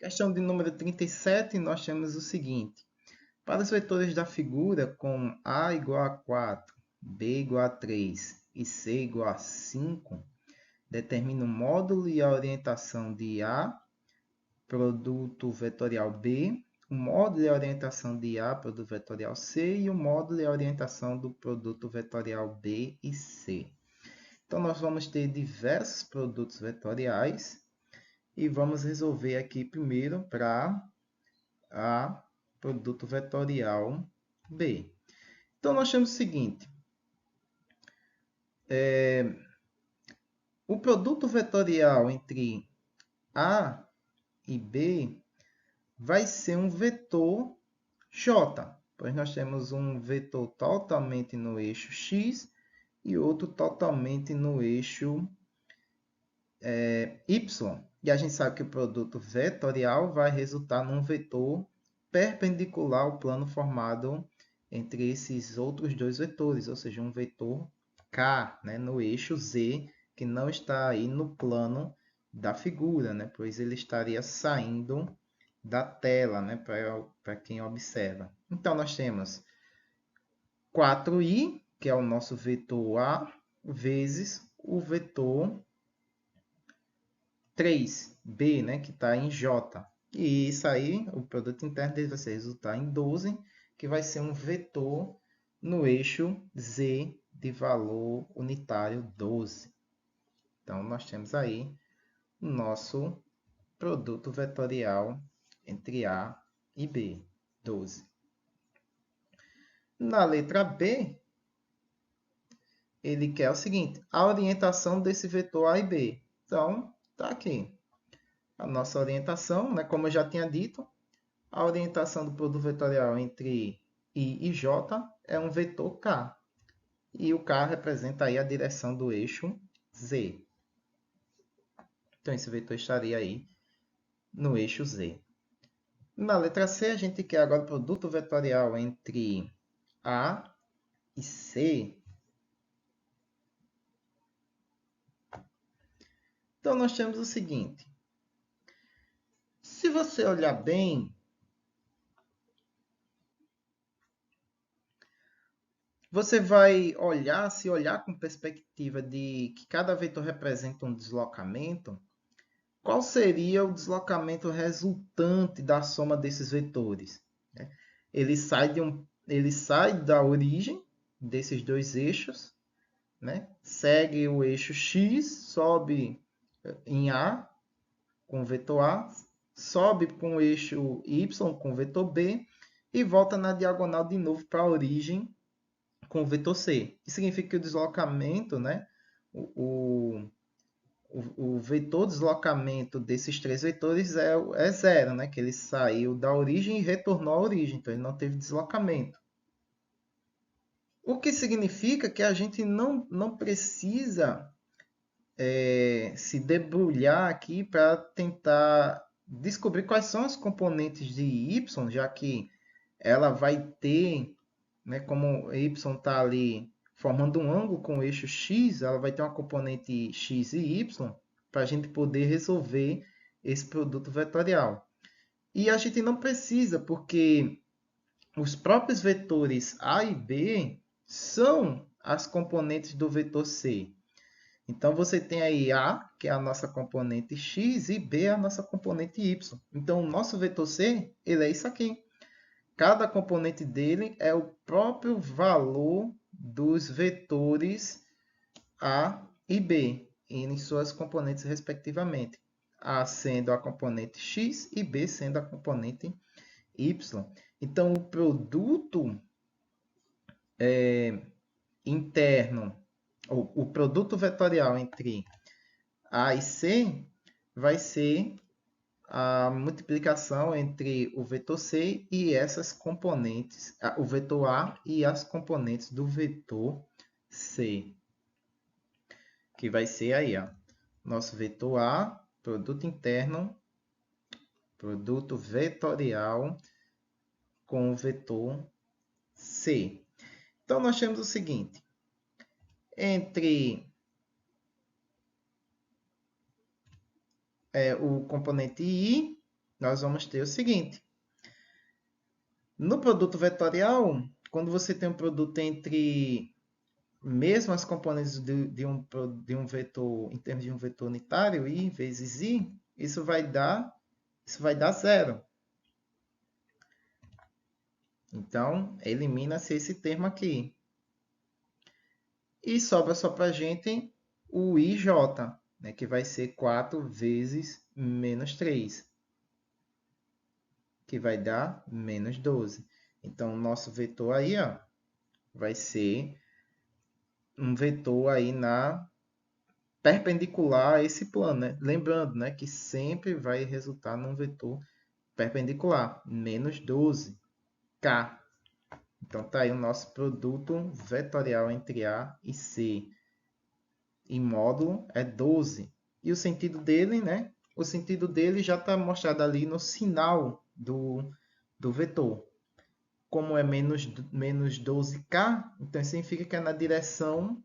Questão de número 37, nós temos o seguinte. Para os vetores da figura com A igual a 4, B igual a 3 e C igual a 5, determina o módulo e a orientação de A, produto vetorial B, o módulo e a orientação de A, produto vetorial C, e o módulo e a orientação do produto vetorial B e C. Então, nós vamos ter diversos produtos vetoriais e vamos resolver aqui primeiro para a produto vetorial B. Então, nós temos o seguinte. O produto vetorial entre A e B vai ser um vetor J, pois nós temos um vetor totalmente no eixo X e outro totalmente no eixo Y. E a gente sabe que o produto vetorial vai resultar num vetor perpendicular ao plano formado entre esses outros dois vetores, ou seja, um vetor K, né, no eixo Z, que não está aí no plano da figura, né, pois ele estaria saindo da tela, né, para quem observa. Então, nós temos 4i, que é o nosso vetor A, vezes o vetor 3b, né, que está em J. E isso aí, o produto interno dele vai ser resultar em 12, que vai ser um vetor no eixo Z de valor unitário 12. Então, nós temos aí o nosso produto vetorial entre A e B, 12. Na letra B, ele quer o seguinte, a orientação desse vetor A e B. Então, está aqui. A nossa orientação, né, como eu já tinha dito, a orientação do produto vetorial entre I e J é um vetor K. E o K representa aí a direção do eixo Z. Então, esse vetor estaria aí no eixo Z. Na letra C, a gente quer agora o produto vetorial entre A e C. Então, nós temos o seguinte. Se você olhar bem, você vai olhar, se olhar com perspectiva de que cada vetor representa um deslocamento, qual seria o deslocamento resultante da soma desses vetores? Ele sai da origem desses dois eixos, né? Segue o eixo X, sobe em A com o vetor A, sobe com o eixo Y com o vetor B e volta na diagonal de novo para a origem com o vetor C. Isso significa que o deslocamento, né? O vetor deslocamento desses três vetores é zero, né? Que ele saiu da origem e retornou à origem, então ele não teve deslocamento. O que significa que a gente não precisa se debulhar aqui para tentar descobrir quais são as componentes de y, já que ela vai ter, né, como y está ali formando um ângulo com o eixo x, ela vai ter uma componente x e y para a gente poder resolver esse produto vetorial. E a gente não precisa, porque os próprios vetores A e B são as componentes do vetor C. Então, você tem aí A, que é a nossa componente x, e B é a nossa componente y. Então, o nosso vetor C, ele é isso aqui. Cada componente dele é o próprio valor dos vetores A e B, em suas componentes respectivamente. A sendo a componente x e B sendo a componente y. Então, o produto interno, o produto vetorial entre A e C vai ser a multiplicação entre o vetor C e essas componentes, o vetor A e as componentes do vetor C, que vai ser aí, ó, nosso vetor A, produto interno, produto vetorial com o vetor C. Então, nós temos o seguinte, entre o componente I nós vamos ter o seguinte. No produto vetorial, quando você tem um produto entre mesmo as componentes de um vetor, em termos de um vetor unitário, i vezes i, isso vai dar zero. Então, elimina-se esse termo aqui. E sobra só para a gente o ij, né, que vai ser 4 vezes menos 3, que vai dar menos 12. Então, o nosso vetor aí, ó, vai ser um vetor aí na perpendicular a esse plano, né? Lembrando, né, que sempre vai resultar num vetor perpendicular, menos 12k. Então, tá aí o nosso produto vetorial entre A e C. Em módulo é 12. E o sentido dele, né? O sentido dele já está mostrado ali no sinal do vetor. Como é menos 12k, então significa que é na direção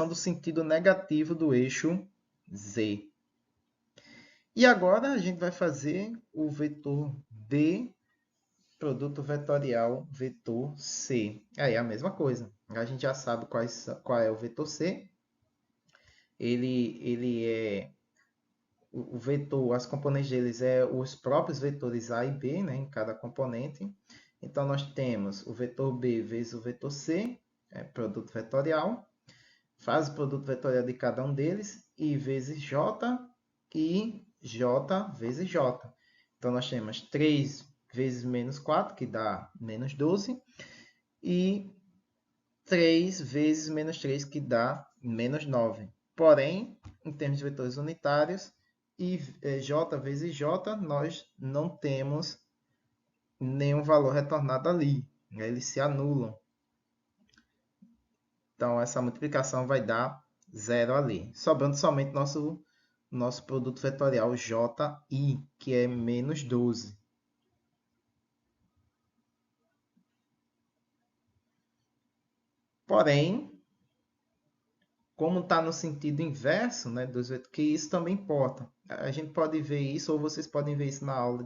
do sentido negativo do eixo z. E agora a gente vai fazer o vetor B, produto vetorial vetor C. Aí é a mesma coisa. A gente já sabe qual é o vetor C. Ele é o vetor, as componentes deles é os próprios vetores A e B, né, em cada componente. Então nós temos o vetor B vezes o vetor C, produto vetorial. Faz o produto vetorial de cada um deles, I vezes J e J vezes J. Então, nós temos 3 vezes menos 4, que dá menos 12, e 3 vezes menos 3, que dá menos 9. Porém, em termos de vetores unitários, J vezes J, nós não temos nenhum valor retornado ali. Eles se anulam. Então, essa multiplicação vai dar zero ali, sobrando somente nosso produto vetorial JI, que é menos 12. Porém, como está no sentido inverso, né, que isso também importa. A gente pode ver isso, ou vocês podem ver isso na aula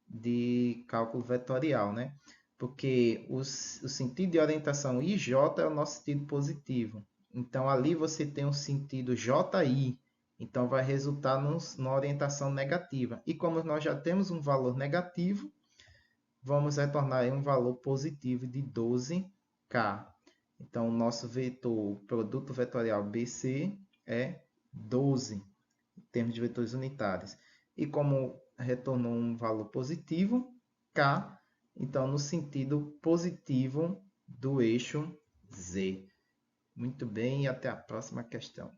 de cálculo vetorial, né? Porque o sentido de orientação IJ é o nosso sentido positivo. Então, ali você tem um sentido JI. Então, vai resultar numa orientação negativa. E como nós já temos um valor negativo, vamos retornar aí um valor positivo de 12k. Então, o nosso vetor, produto vetorial BC é 12, em termos de vetores unitários. E como retornou um valor positivo, k, então no sentido positivo do eixo z. Muito bem, e até a próxima questão.